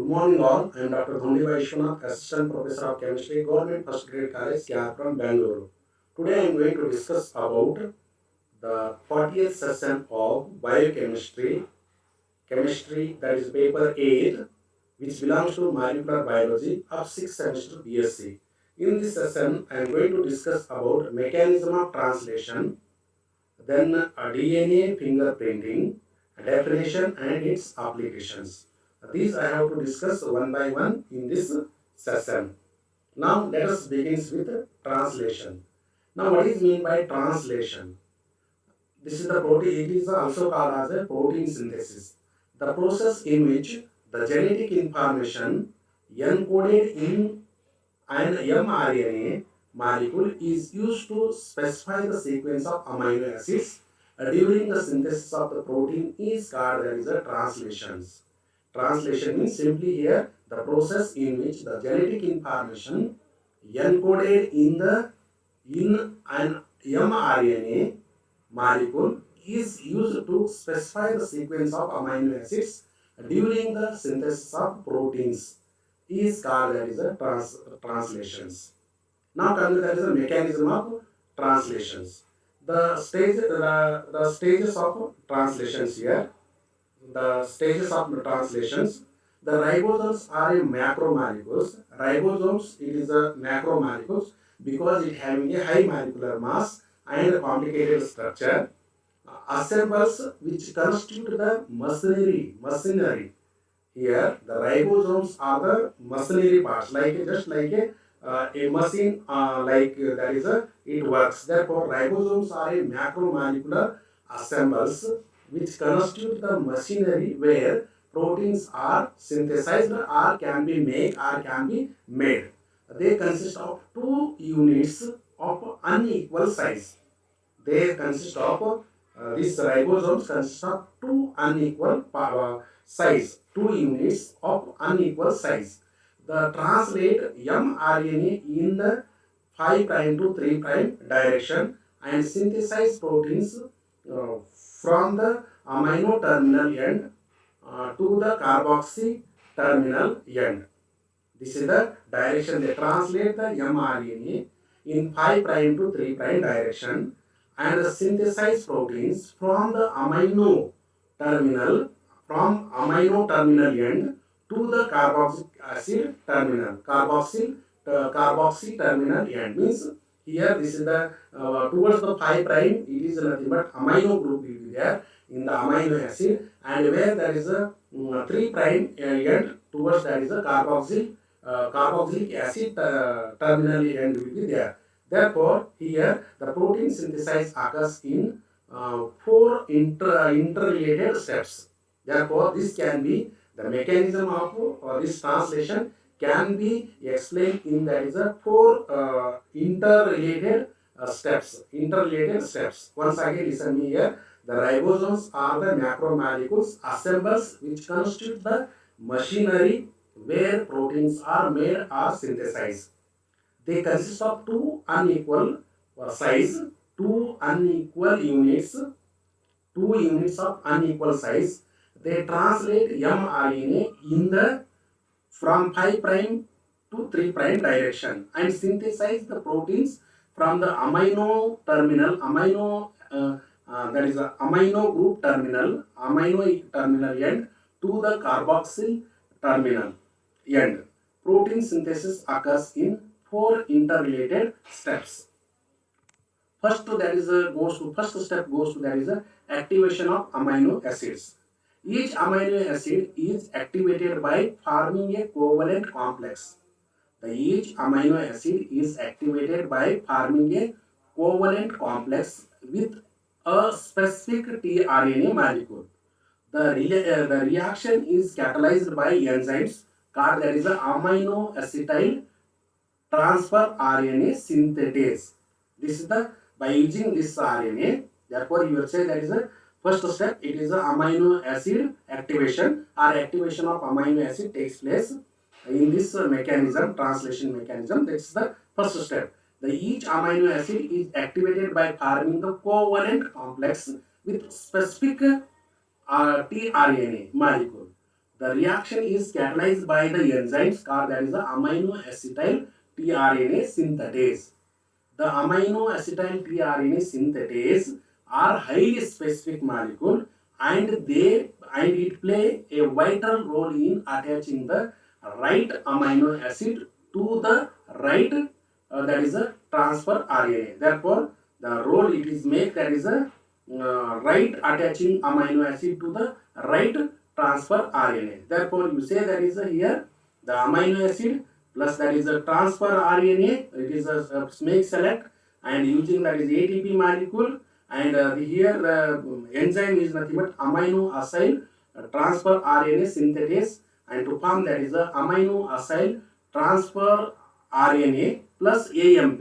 morning all. I am Dr. Dhundi Vaishwanath, Assistant Professor of Chemistry, Government First Grade College, Kyar from Bangalore. Today I am going to discuss about the 40th session of Biochemistry, Chemistry that is paper 8, which belongs to Molecular Biology of 6th semester BSc. In this session, I am going to discuss about mechanism of translation, then DNA fingerprinting, definition and its applications. These I have to discuss one by one in this session. Now let us begin with translation. Now what is meant by translation? This is the protein, it is also called as a protein synthesis. The process in which the genetic information encoded in an mRNA molecule is used to specify the sequence of amino acids during the synthesis of the protein is called as a translations. Translation means simply here the process in which the genetic information encoded in an mRNA molecule is used to specify the sequence of amino acids during the synthesis of proteins is called as a translations. Now coming there is a mechanism of translations. The stages of translations here. The stages of translations. The ribosomes are a macromolecules. Ribosomes it is a macromolecules because it having a high molecular mass and a complicated structure. Assembles which constitute the machinery. Here, the ribosomes are the machinery parts, just like a machine, that is it works. Therefore, ribosomes are a macromolecular assembles which constitute the machinery where proteins are synthesized or can be made. They consist of two units of unequal size. They consist of these ribosomes consist of two unequal size, two units of unequal size. The translate mRNA in the 5' to 3' direction and synthesize proteins from the amino terminal end to the carboxy terminal end. This is the direction they translate the mRNA in 5' to 3' direction and synthesize proteins from the terminal amino terminal end to the carboxylic acid terminal carboxy terminal end means here this is the towards the 5' it is nothing but amino group will be there in the amino acid, and where there is a 3' end towards that is a carboxylic acid terminal end will be there. Therefore, here the protein synthesis occurs in four interrelated steps. Therefore, this can be the mechanism of this translation can be explained in that is a four interrelated steps. Once again, listen me here. The ribosomes are the macromolecules assembles which constitute the machinery where proteins are made or synthesized. They consist of two unequal size, two units of unequal size. They translate mRNA in the from 5' to 3' direction and synthesize the proteins from the amino terminal, that is the amino group terminal end to the carboxyl terminal end. Protein synthesis occurs in four interrelated steps. First step goes to that is the activation of amino acids. Each amino acid is activated by forming a covalent complex. Each amino acid is activated by forming a covalent complex with a specific tRNA molecule. The reaction is catalyzed by enzymes called that is the amino acetyl transfer RNA synthetase. This is the by using this RNA. Therefore, you will say that is the first step. It is the amino acid activation or activation of amino acid takes place in this mechanism, translation mechanism. That's the first step. Each amino acid is activated by forming the covalent complex with specific tRNA molecule. The reaction is catalyzed by the enzymes called that is the amino acetyl tRNA synthetase. The amino acetyl tRNA synthetase are highly specific molecule, and it play a vital role in attaching the right amino acid to the right that is a transfer RNA. Therefore, the role it is make that is a right attaching amino acid to the right transfer RNA. Therefore, you say that is a here the amino acid plus that is a transfer RNA. It is a make select and using that is ATP molecule, and here the enzyme is nothing but amino acyl transfer RNA synthetase, and to form that is a amino acyl transfer RNA plus AMP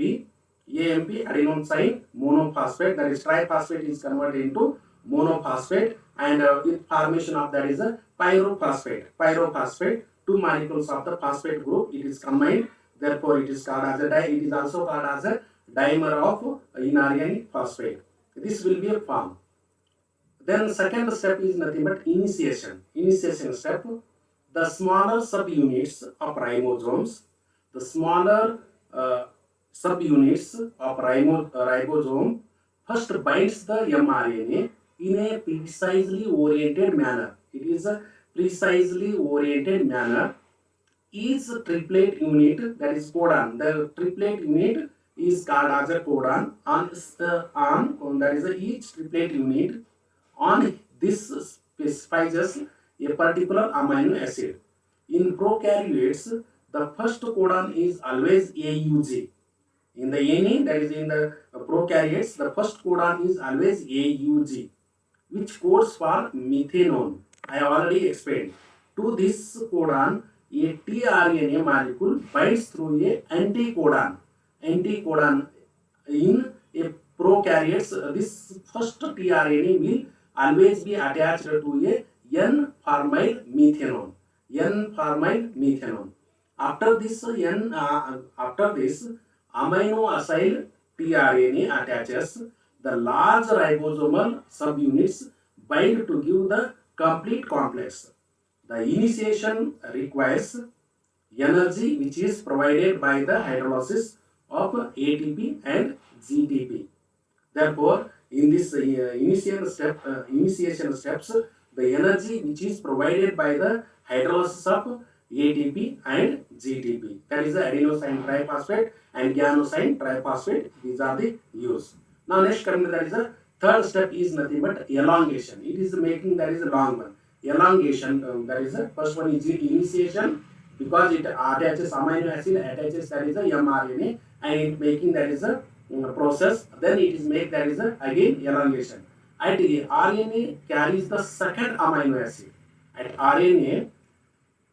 adenosine monophosphate, that is triphosphate is converted into monophosphate, and with formation of that is a pyrophosphate, two molecules of the phosphate group it is combined. Therefore, it is called as it is also called as a dimer of inorganic phosphate. This will be a form. Then second step is nothing but initiation. Initiation step. The smaller subunits of ribosomes, the smaller subunits of ribosome first binds the mRNA in a precisely oriented manner. It is a precisely oriented manner. Each triplet unit, that is codon, the triplet unit is called as a codon. On that is each triplet unit on this specifies a particular amino acid. In prokaryotes, the first codon is always AUG. In the NA, that is in the prokaryotes, the first codon is always AUG, which codes for methanol. I have already explained. To this codon, a tRNA molecule binds through a anticodon. Anticodon in a prokaryotes, this first tRNA will always be attached to a N-formyl methanol. N-formyl methanol. After this amino acyl tRNA attaches, the large ribosomal subunits bind to give the complete complex. The initiation requires energy which is provided by the hydrolysis of ATP and GTP. Therefore, in this initiation steps, the energy which is provided by the hydrolysis of ATP and GTP, that is the adenosine triphosphate and guanosine triphosphate. These are the use. Now next coming to that is the third step is nothing but elongation. It is making that is a long one. Elongation, that is the first one is initiation, because it attaches amino acid, attaches that is the mRNA, and it making that is a process. Then it is make that is a again elongation. At RNA carries the second amino acid. At RNA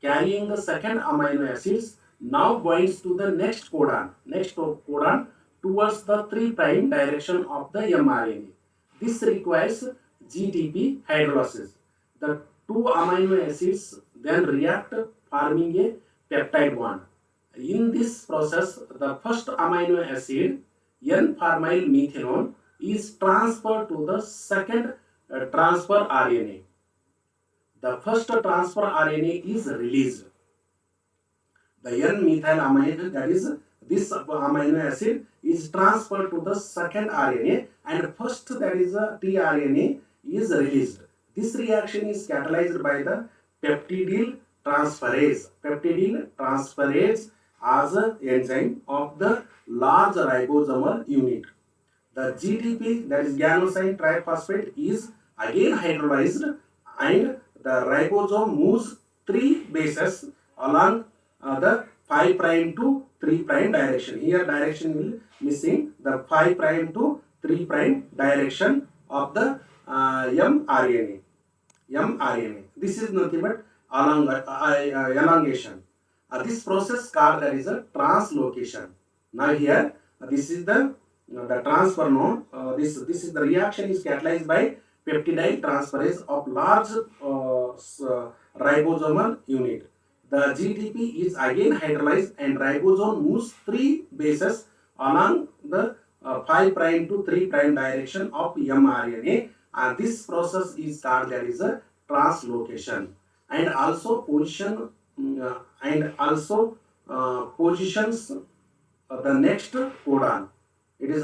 carrying the second amino acids now binds to the next codon towards the 3' direction of the mRNA. This requires GTP hydrolysis. The two amino acids then react, forming a peptide bond. In this process, the first amino acid, N-formyl methanol, is transferred to the second transfer RNA. The first transfer RNA is released. The N-methyl amide, that is this amino acid, is transferred to the second RNA, and first that is a tRNA is released. This reaction is catalyzed by the peptidyl transferase. Peptidyl transferase as an enzyme of the large ribosomal unit. The GTP, that is guanosine triphosphate, is again hydrolyzed, and the ribosome moves 3 bases along the 5' to 3' direction. Here direction will missing, the 5' to 3' direction of the mRNA. This is nothing but elongation. This process called that is a translocation. Now here this is the transfer node. This is the reaction is catalyzed by peptidyl transferase of large ribosomal unit. The GTP is again hydrolyzed, and ribosome moves 3 bases along the 5' to 3' direction of mRNA, and this process is called that is a translocation. and also positions the next codon. It is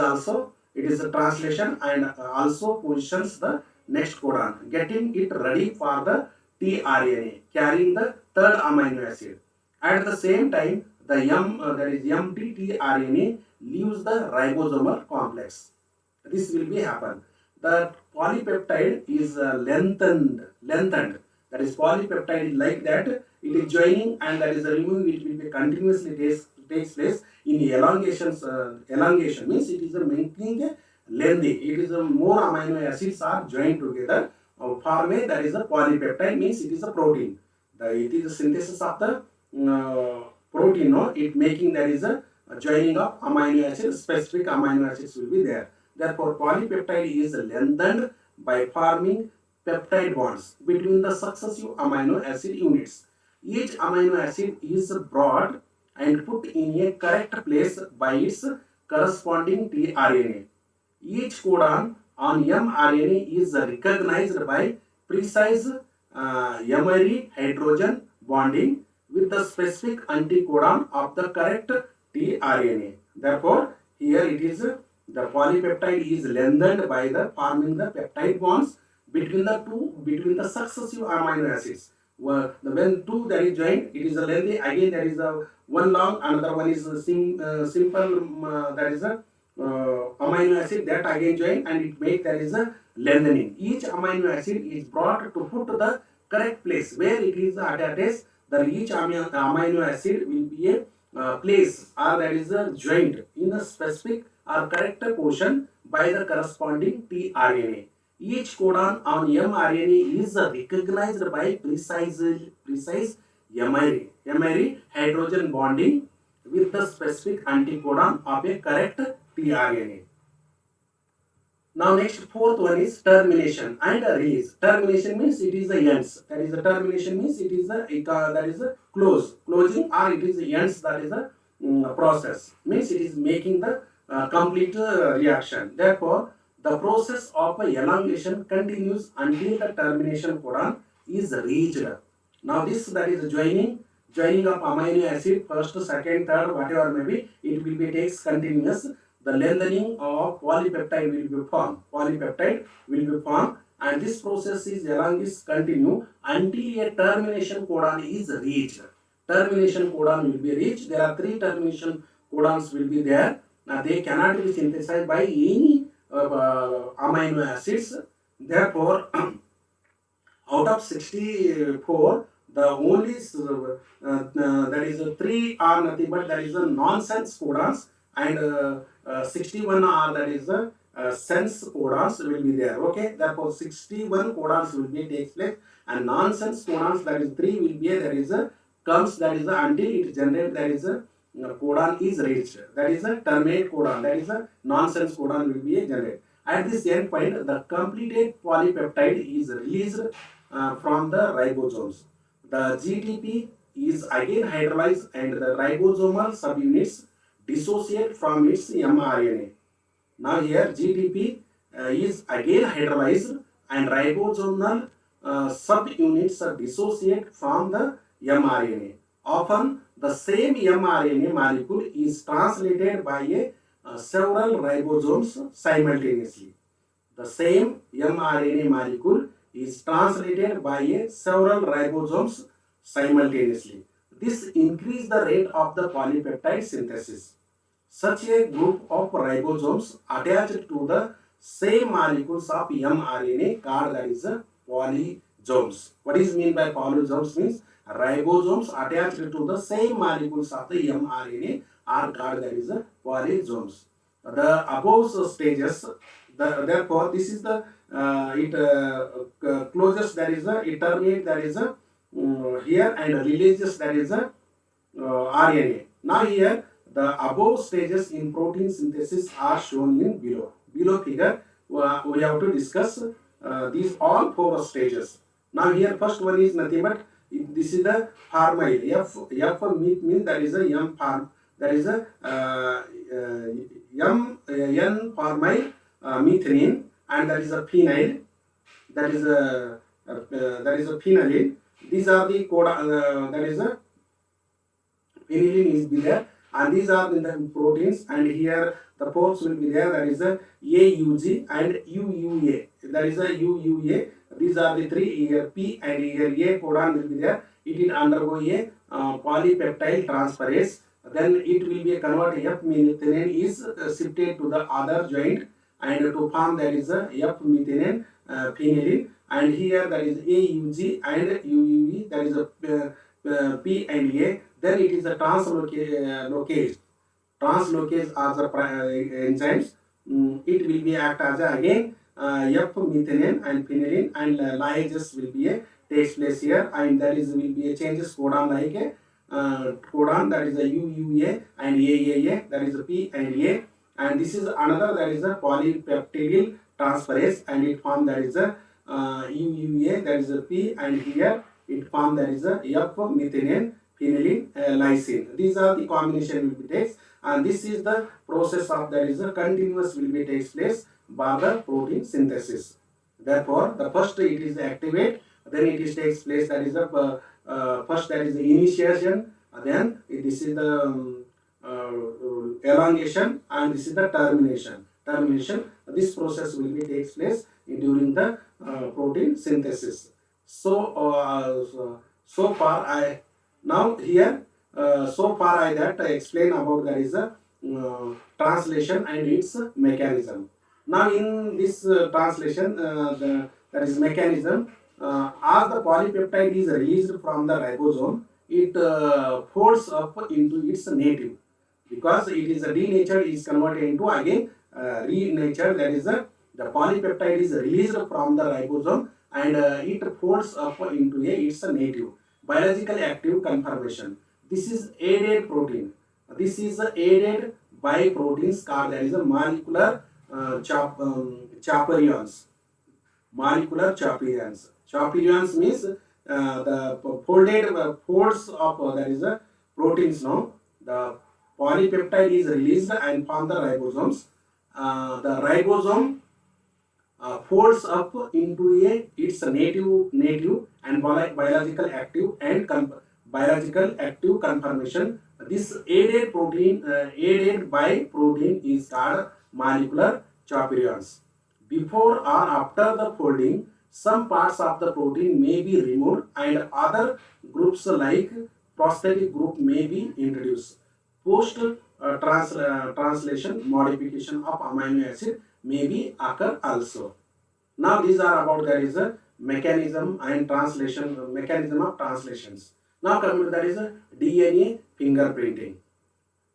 a translation and also positions the next codon, getting it ready for the tRNA carrying the third amino acid. At the same time, the that is empty tRNA leaves the ribosomal complex. This will be happen. The polypeptide is lengthened. That is polypeptide is like that. It is joining and that is removing. It will be continuously takes place in elongations. Elongation means it is making a lengthy. It is more amino acids are joined together. Form a that is a polypeptide means it is a protein. It is a synthesis of the protein. No, it making that is a joining of amino acids. Specific amino acids will be there. Therefore, polypeptide is lengthened by forming peptide bonds between the successive amino acid units. Each amino acid is brought and put in a correct place by its corresponding tRNA. Each codon on mRNA is recognized by precise Emery hydrogen bonding with the specific anticodon of the correct tRNA. Therefore, here it is the polypeptide is lengthened by the forming the peptide bonds between the successive amino acids. When two that is joined, it is a lengthy. Again, there is a one long, another one is a simple. That is a amino acid that again join and it make there is a lengthening. Each amino acid is brought to put to the correct place where it is attached. The each amino acid will be a place or that is a joint in a specific or correct portion by the corresponding tRNA. Each codon on mRNA is recognized by precise Emery hydrogen bonding with the specific anticodon of a correct tRNA. Now next fourth one is termination and release. Termination means it is the ends. That is the termination means it is the that is the closing or it is the ends that is the process. Means it is making the complete reaction. Therefore, the process of elongation continues until the termination codon is reached. Now this that is joining of amino acid first, second, third, whatever may be, it will be takes continuous. The lengthening of polypeptide will be formed. Polypeptide will be formed and this process is continue until a termination codon is reached. Termination codon will be reached. There are three termination codons will be there. Now they cannot be synthesized by any amino acids. Therefore, out of 64, the only that is 3 are nothing but that is a nonsense codons and 61 are that is the sense codons will be there. Okay, therefore 61 codons will be takes place and nonsense codons that is 3 will be there is a comes that is a until it generates that is a codon is reached. That is a terminate codon. That is a nonsense codon will be generated. At this end point, the completed polypeptide is released from the ribosomes. The GTP is again hydrolyzed and the ribosomal subunits dissociate from its mRNA. Now here GTP is again hydrolyzed and ribosomal subunits dissociate from the mRNA. Often the same mRNA molecule is translated by several ribosomes simultaneously. The same mRNA molecule is translated by several ribosomes simultaneously. This increases the rate of the polypeptide synthesis. Such a group of ribosomes attached to the same molecules of mRNA called that is polysomes. What is mean by polysomes means ribosomes attached to the same molecules of the mRNA are called that is polysomes. The above stages, therefore this is the closest that is it terminates that is here and releases that is RNA. Now here the above stages in protein synthesis are shown in below figure. We have to discuss these all 4 stages. Now here first one is nothing but this is the pharmyl. F means that is a M farm. That is a N pharmyl methionine and that is a phenyl. That is a phenyl. These are the code, that is a pyridine is be there, and these are in the proteins, and here the poles will be there, that is a AUG and UUA, that is a UUA. These are the three, here P and here A codon will be there. It will undergo a polypeptide transferase, then it will be a convert F methionine is shifted to the other joint and to form that is a F methionine phenylene, and here that is AUG and UUE, that is a P and A. Then it is a translocase. Translocase are the enzymes. It will be act as again F methionine and phenylene, and liases will be a takes place here, and that is will be a changes codon like a codon, that is a UUA and AAA, that is a P and A, and this is another, that is a polypeptidyl transferase, and it form that is a UUA, that is a P, and here it form that is a F methionine phenylene lysine. These are the combination will be takes, and this is the process of that is a continuous will be takes place by the protein synthesis. Therefore, the first it is activate, then it is takes place, that is the first, that is the initiation, then this is the elongation, and this is the termination. This process will be takes place during the protein synthesis. So far I now here so far I that I explain about that is a translation and its mechanism. Now in this translation, that is mechanism, as the polypeptide is released from the ribosome, it folds up into its native, because it is denatured, is converted into again renatured, that is the polypeptide is released from the ribosome, and it folds up into its native biological active conformation. This is aided protein. This is aided by proteins called, that is a molecular chaperones. Molecular chaperones. Chaperones means the folded folds of that is a proteins. No, the polypeptide is released and from the ribosomes. The ribosome folds up into its native and biological active and biological active conformation. This aided protein, aided by protein, is called molecular chaperones. Before or after the folding, some parts of the protein may be removed and other groups like prosthetic group may be introduced. Post translation modification of amino acid may be occur also. Now these are about that is a mechanism and translation, mechanism of translations. Now coming to that is a DNA fingerprinting.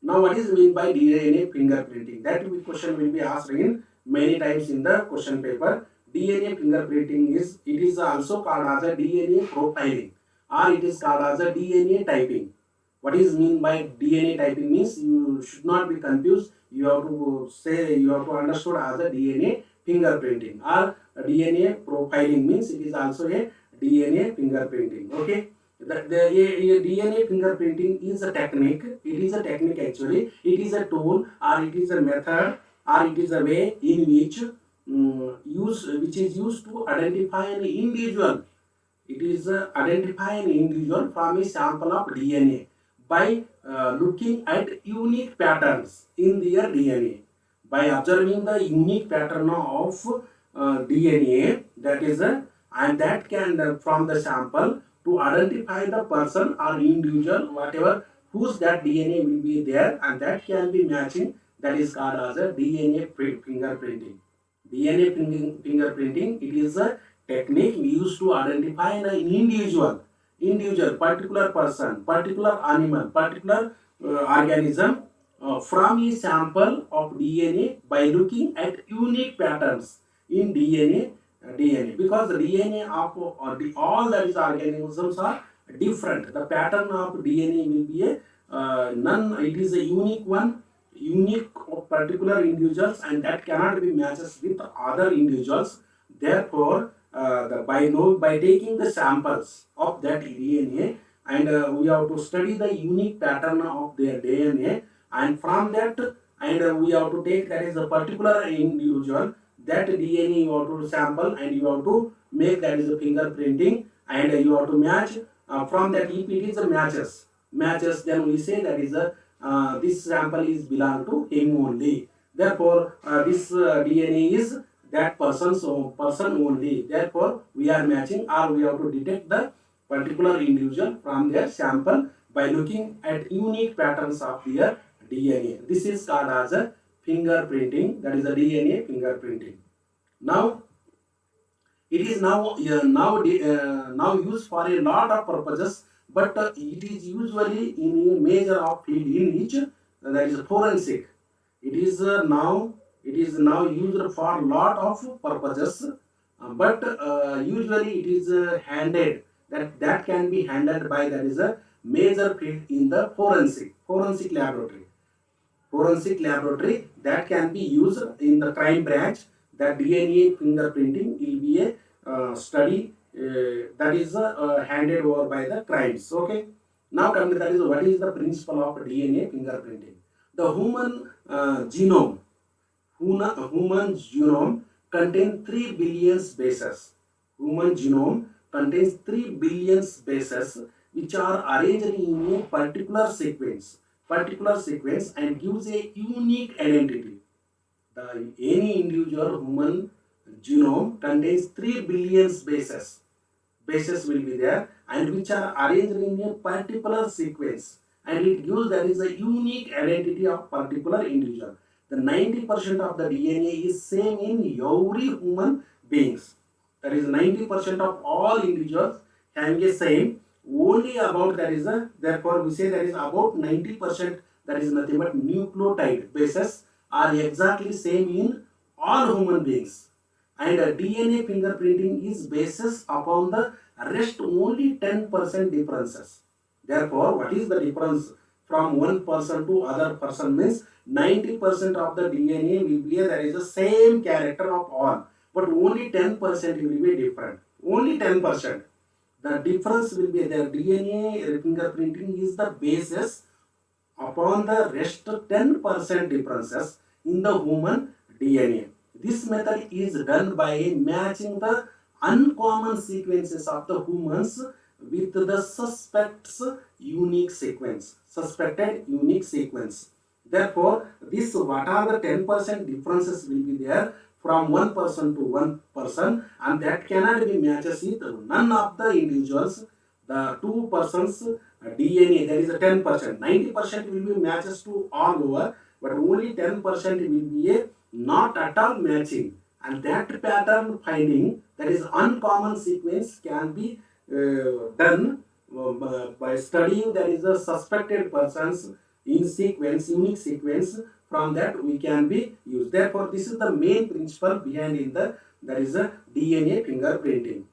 Now what is mean by DNA fingerprinting? That question will be asked in many times in the question paper. DNA fingerprinting is, it is also called as a DNA profiling, or it is called as a DNA typing. What is mean by DNA typing means, you should not be confused. You have to say, you have to understood as a DNA fingerprinting, or DNA profiling means it is also a DNA fingerprinting. Okay. The DNA fingerprinting is a technique. It is a technique actually. It is a tool, or it is a method, or it is a way in which which is used to identify an individual. It is identify an individual from a sample of DNA by looking at unique patterns in their DNA. By observing the unique pattern of DNA, that is and that can from the sample to identify the person or individual, whatever whose that DNA will be there, and that can be matching. That is called as a DNA fingerprinting. DNA fingerprinting, it is a technique used to identify an individual, particular person, particular animal, particular organism from a sample of DNA by looking at unique patterns in DNA. Because the DNA of all that is organisms are different. The pattern of DNA will be a none. It is a unique one, unique of particular individuals, and that cannot be matches with other individuals. Therefore, by taking the samples of that DNA, and we have to study the unique pattern of their DNA, and from that, and we have to take that is a particular individual, that DNA you have to sample, and you have to make that is a fingerprinting, and you have to match from that. If it is a matches, then we say that is a this sample is belong to him only. Therefore, this DNA is that person's person only. Therefore, we are matching, or we have to detect the particular individual from their sample by looking at unique patterns of their DNA. This is called as a fingerprinting. That is a DNA fingerprinting. Now, it is now used for a lot of purposes, but it is usually in a major of field in which that is forensic. It is now used for lot of purposes, but usually it is handled, that can be handled by, that is a major field in the forensic laboratory. Forensic laboratory that can be used in the crime branch. That DNA fingerprinting will be a study that is handed over by the crimes. Okay. Now come to that is what is the principle of DNA fingerprinting. The human genome contains 3 billion bases. Human genome contains 3 billion bases which are arranged in a particular sequence and gives a unique identity. Any individual human genome contains 3 billion bases will be there, and which are arranged in a particular sequence, and it gives that is a unique identity of particular individual. The 90% of the DNA is same in every human beings. That is 90% of all individuals having a same. Only about, that is a, therefore we say that is about 90%, that is nothing but nucleotide bases are exactly same in all human beings. And DNA fingerprinting is basis upon the rest only 10% differences. Therefore, what is the difference from one person to other person means 90% of the DNA will be there is the same character of all, but only 10% will be different. Only 10%. The difference will be there. DNA fingerprinting is the basis upon the rest 10% differences in the human DNA. This method is done by matching the uncommon sequences of the humans with the suspected unique sequence. Therefore, this what are the 10% differences will be there from one person to one person, and that cannot be matches with none of the individuals. The two persons DNA, that is a 10%. 90% will be matches to all over, but only 10% will be a not at all matching. And that pattern finding, that is uncommon sequence, can be done by studying that is the suspected persons in sequence, unique sequence. From that we can be used. Therefore, this is the main principle behind in the, that is a DNA fingerprinting.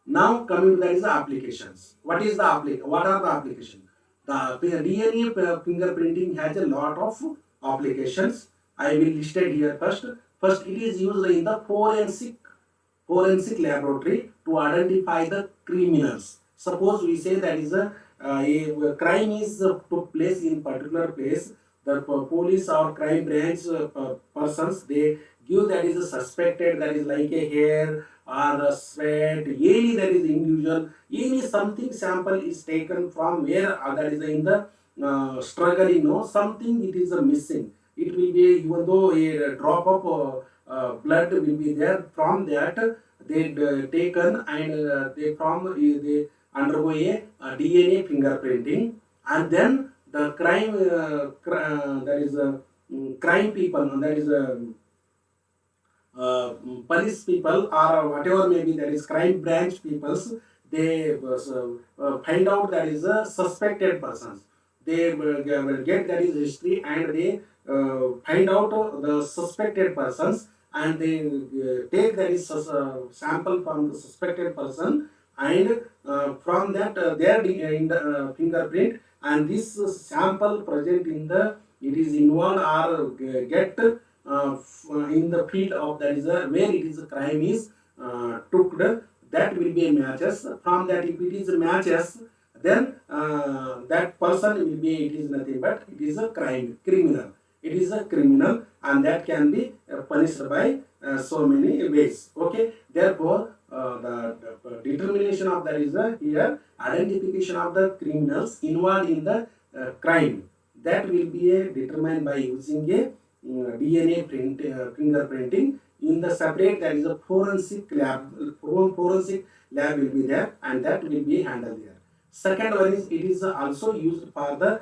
Now coming to that is the applications. What is the what are the applications? The DNA fingerprinting has a lot of applications. I will list it here first. First, it is used in the forensic laboratory to identify the criminals. Suppose we say that is a crime is took place in particular place. The police or crime branch persons, they give that is a suspected, that is like a hair or a sweat, any that is individual, any something sample is taken from where that is in the struggle, something it is missing. It will be, even though a drop of blood will be there, from that they taken, and they undergo a DNA fingerprinting, and then the crime that is crime people, that is police people or whatever maybe, that is crime branch peoples, they find out that is a suspected persons. They will get that is history, and they find out the suspected persons, and they take that is sample from the suspected person, and from that their in the fingerprint, and this sample present in the, it is involved or get in the field of, that is where it is a crime is took, that will be matches. From that, if it is matches, then that person will be, it is nothing but it is a criminal. It is a criminal, and that can be punished by so many ways. Okay. Therefore, the determination of that is the here identification of the criminals involved in the crime, that will be determined by using a DNA fingerprinting in the separate, that is a forensic lab. Forensic lab will be there, and that will be handled there. Second one is it is also used for the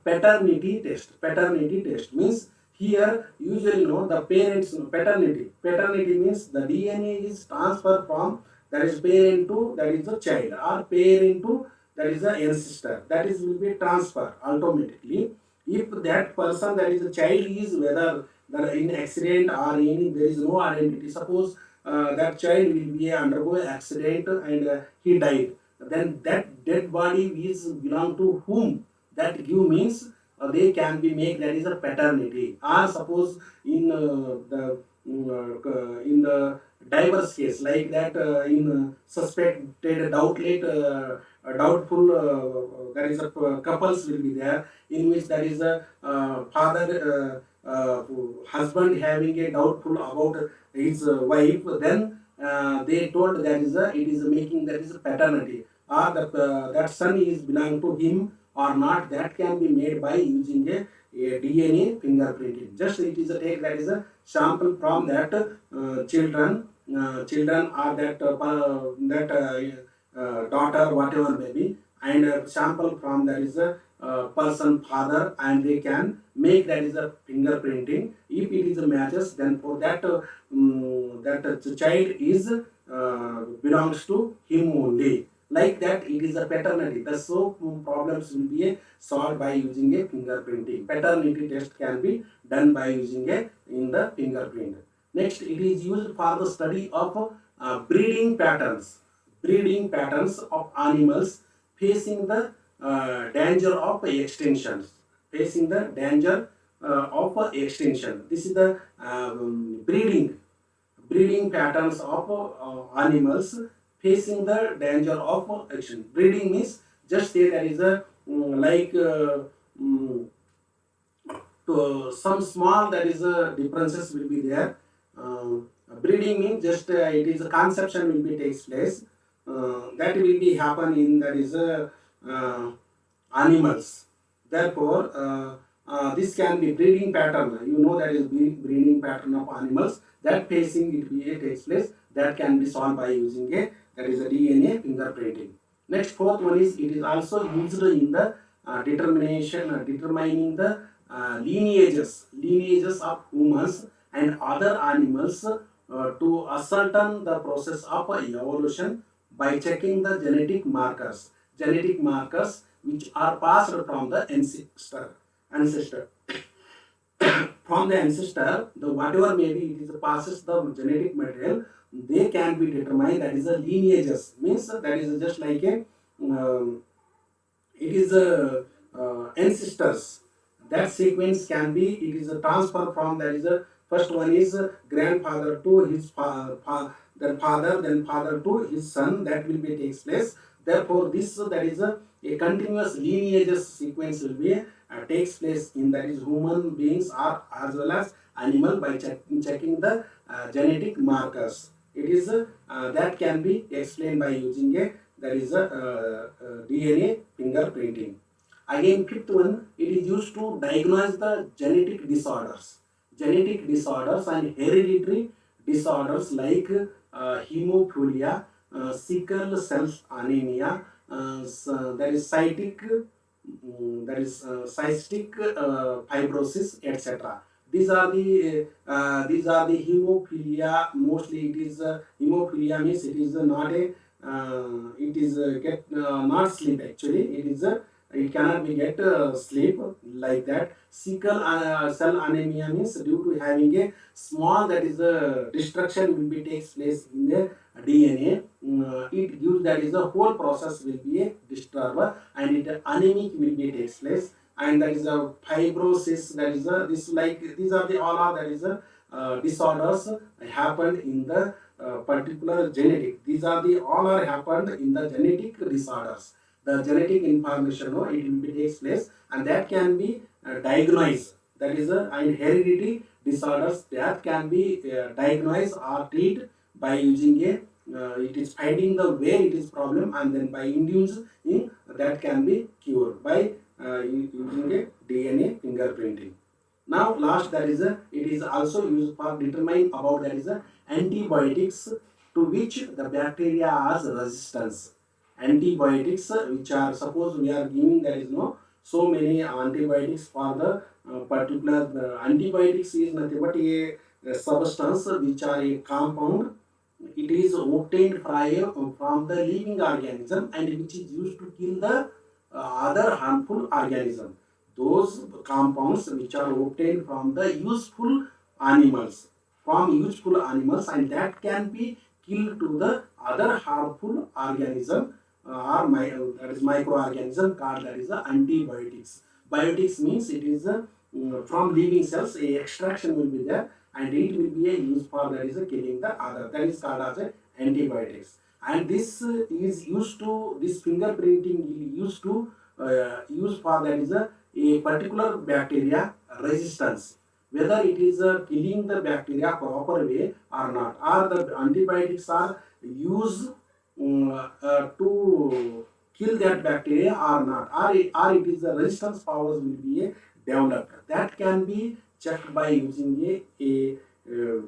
paternity test. Paternity test means here usually the parents paternity. Paternity means the DNA is transferred from that is parent to that is the child, or parent to that is the ancestor. That is will be transferred automatically. If that person that is a child is whether that in accident or any there is no identity. Suppose that child will be undergo accident and he died. Then that dead body is belong to whom? That give means they can be make that is a paternity. Or suppose in in the diverse case like that in suspected doubtful there is a couples will be there, in which there is a father husband having a doubtful about his wife, then they told that is a it is making that is a paternity, or that son is belong to him or not, that can be made by using a DNA fingerprinting. Just it is a take that is a sample from that children or that daughter whatever may be, and sample from that is a person father, and they can make that is a fingerprinting. If it is a matches, then for that that child is belongs to him only. Like that it is a paternity. The so problems will be solved by using a fingerprinting. Paternity test can be done by using a in the fingerprint. Next, it is used for the study of breeding patterns. Breeding patterns of animals facing the danger of extinction. Facing the danger of extinction. This is the breeding patterns of animals facing the danger of extinction. Breeding means just say there is a like to some small that is differences will be there. Breeding means just it is a conception will be takes place. That will be happen in that is animals. Therefore, this can be breeding pattern. You know that is breeding pattern of animals that facing it be takes place. That can be solved by using a that is a DNA fingerprinting. Next, fourth one is it is also used in the determining the lineages of humans and other animals to ascertain the process of evolution by checking the genetic markers which are passed from the ancestor. From the ancestor, the whatever maybe it is passes the genetic material, they can be determined that is a lineages, means that is just like a it is a ancestors. That sequence can be it is a transfer from that is a first one is grandfather to his then father to his son, that will be takes place. Therefore, this that is a continuous lineages sequence will be takes place in that is human beings or as well as animal by checking the genetic markers. It is that can be explained by using a that is a DNA fingerprinting. Again, fifth one, it is used to diagnose the genetic disorders and hereditary disorders like hemophilia, sickle cell anemia, there is cystic fibrosis, etc. These are the hemophilia. Mostly, it is hemophilia means it is not a it is get not sleep actually. It cannot be get sleep like that. Sickle cell anemia means due to having a small that is a destruction will be takes place in the DNA. It gives that is the whole process will be a disturbed and it anemic will be takes place, and that is a fibrosis, that is a this like these are the all are that is a disorders happened in the particular genetic. These are the all are happened in the genetic disorders. The genetic information it will be takes place, and that can be diagnosed. That is and hereditary disorders that can be diagnosed or treated by using a it is finding the where it is problem, and then by inducing that can be cured by using a DNA fingerprinting. Now last, that is it is also used for determine about, that is antibiotics to which the bacteria has resistance. Antibiotics which are, suppose we are giving, there is no so many antibiotics for the particular antibiotics is nothing but a substance which are a compound. It is obtained from the living organism and which is used to kill the other harmful organism. Those compounds which are obtained from the useful animals, and that can be killed to the other harmful organism, that is microorganism called, that is antibiotics. Biotics means it is from living cells, a extraction will be there, and it will be a use for, that is killing the other, that is called as a antibiotics. And this is used to, this fingerprinting is used to use for, that is a particular bacteria resistance, whether it is killing the bacteria proper way or not, or the antibiotics are used to kill that bacteria or not, or it is the resistance powers will be developed. That can be checked by using a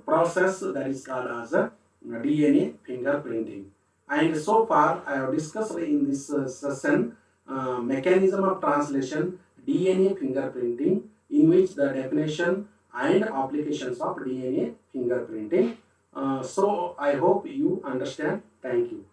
process that is called as a DNA fingerprinting. And so far I have discussed in this session mechanism of translation, DNA fingerprinting, in which the definition and applications of DNA fingerprinting. So I hope you understand. Thank you.